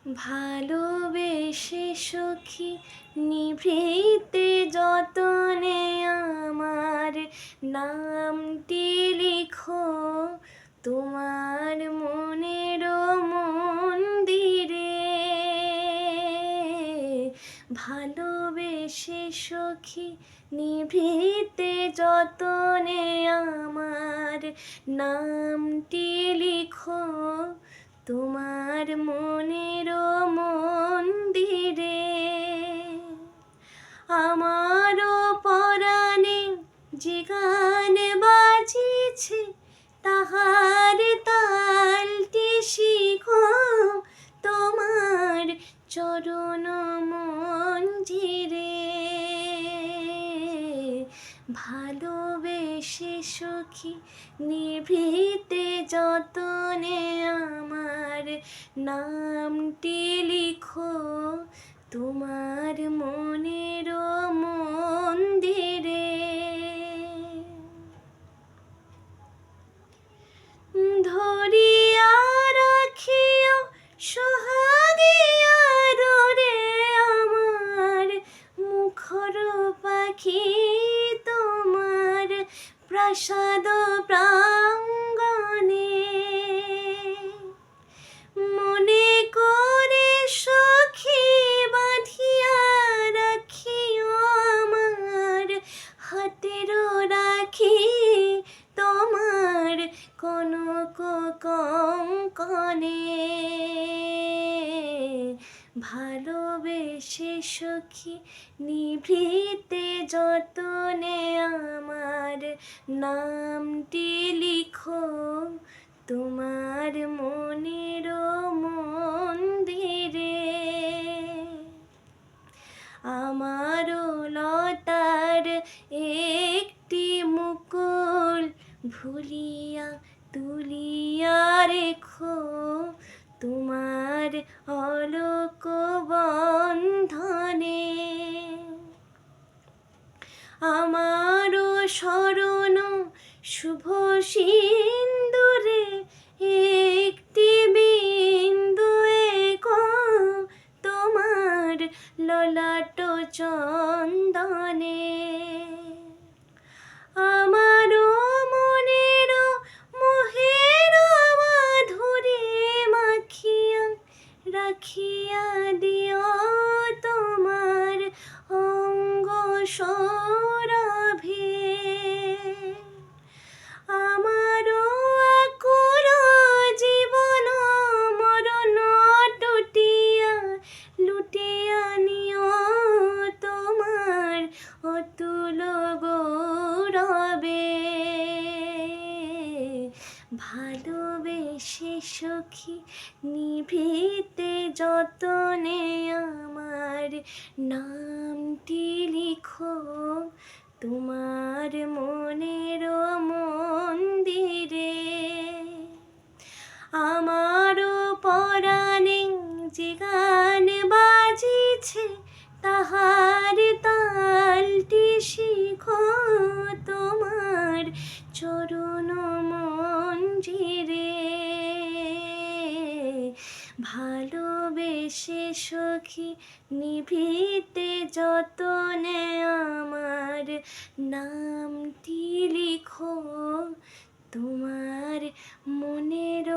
ভালোবেসে সখী নিভৃতে যতনে আমার নামটি লিখো তোমার মনের মন্দিরে। ভালোবেসে সখী নিভৃতে যতনে আমার নামটি লিখো তোমার মনের মন্দিরে। আমারও পরাণে যে গান বাজিছে তাহার তালটি শিখো তোমার চরণ মঞ্জিরে। ভালোবেসে সখী নিভৃতে যতনে আমার নামটি লিখো তোমার মনের মন্দিরে। ধরিয়া রাখিও সোহাগিয়া রে আমার মুখর পাখি তোমার প্রাসাদ প্রাঙ্গণে। মনে করে সখী বাঁধিয়া রাখিও আমার হাতের রাখি তোমার কনক কঙ্কণে। ভালোবেসে সখী নিভৃতে যতনে আমার নামটি লিখো তোমার মনের মন্দিরে। আমারও লতার একটি মুকুল ভুলিয়া তুলিয়া রেখো তোমার অলোক বন্ধনে। আমারও শরণ শুভ সিন্দুরে একটি বিন্দু এঁকো তোমার ললাট চন্দনে। আমারও মনের মোহের মাধুরী মাখিয়া রাখিয়া দিও তোমার অঙ্গ সৌরভে। আমারও আকুল জীবন মরণ টুটিয়া লুটিয়া নিও তোমার অতুল গৌরবে। ভালোবেসে সখী নিভৃতে যতনে আমার নামটি লিখো তোমার মনের মন্দিরে। আমারও পরাণে যে গান বাজিছে তাহার তালটি শিখো তোমার চরণ মঞ্জিরে। ভালোবেসে সখী নিভৃতে যতনে আমার নামটি লিখো তোমার মনের